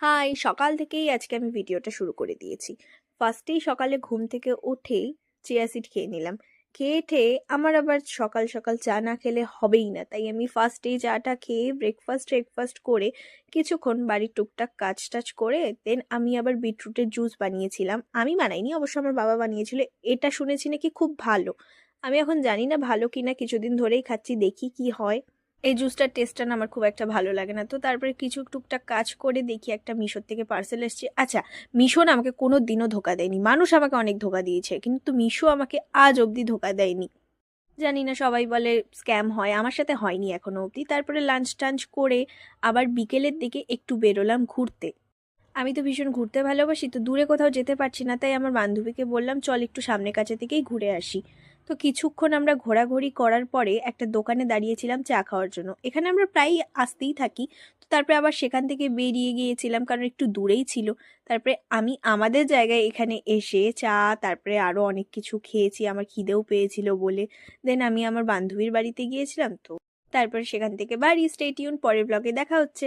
High! সকাল থেকেই আজকে আমি ভিডিওটা শুরু করে দিয়েছি। ফার্স্টেই সকালে ঘুম থেকে উঠেই চিয়া সিড খেয়ে নিলাম। খেয়ে-টেয়ে আমার আবার সকাল, সকাল চা না খেলে হবেই না। তাই আমি ফার্স্টেই চাটা খেয়ে ব্রেকফাস্ট করে কিছুক্ষণ বাড়ির টুকটাক কাজ-টাজ করে দেন আমি আবার বিটরুটের জুস বানিয়েছিলাম। আমি বানাইনি, অবশ্য আমার বাবা বানিয়েছিল। এটা শুনেছি নাকি খুব ভালো। আমি এখন জানি না ভালো কিনা, কিছুদিন ধরেই খাচ্ছি, দেখি কি হয়। এই জুসটার টেস্টটা না আমার খুব একটা ভালো লাগে না। তো তারপরে কিছু টুকটাক কাজ করে দেখি একটা মিশোর থেকে পার্সেল এসছে। আচ্ছা, মিশো না আমাকে কোনোদিনও ধোঁকা দেয়নি। মানুষ আমাকে অনেক ধোঁকা দিয়েছে। কিন্তু মিশো আমাকে আজ অবধি ধোঁকা দেয়নি। জানি না, সবাই বলে স্ক্যাম হয়। আমার সাথে হয়নি এখনো অবধি। তারপরে লাঞ্চ-টাঞ্চ করে আবার বিকেলের দিকে একটু বেরোলাম ঘুরতে। আমি তো ভীষণ ঘুরতে ভালোবাসি, তো দূরে কোথাও যেতে পারছি না, তাই আমার বান্ধবীকে বললাম চল একটু সামনে কাছে থেকেই ঘুরে আসি। তো কিছুক্ষণ আমরা ঘোরাঘুরি করার পরে একটা দোকানে দাঁড়িয়েছিলাম চা খাওয়ার জন্য। এখানে আমরা প্রায়ই আসতেই থাকি। তো তারপরে আবার সেখান থেকে বেরিয়ে গিয়েছিলাম, কারণ একটু দূরেই ছিল। তারপরে আমি আমাদের জায়গায় এখানে এসে চা, তারপরে আরও অনেক কিছু খেয়েছি, আমার খিদেও পেয়েছিল বলে। দেন আমি আমার বান্ধবীর বাড়িতে গিয়েছিলাম। তো তারপরে সেখান থেকে বাড়ি। স্টে টিউন, পরের ব্লগে দেখা হচ্ছে।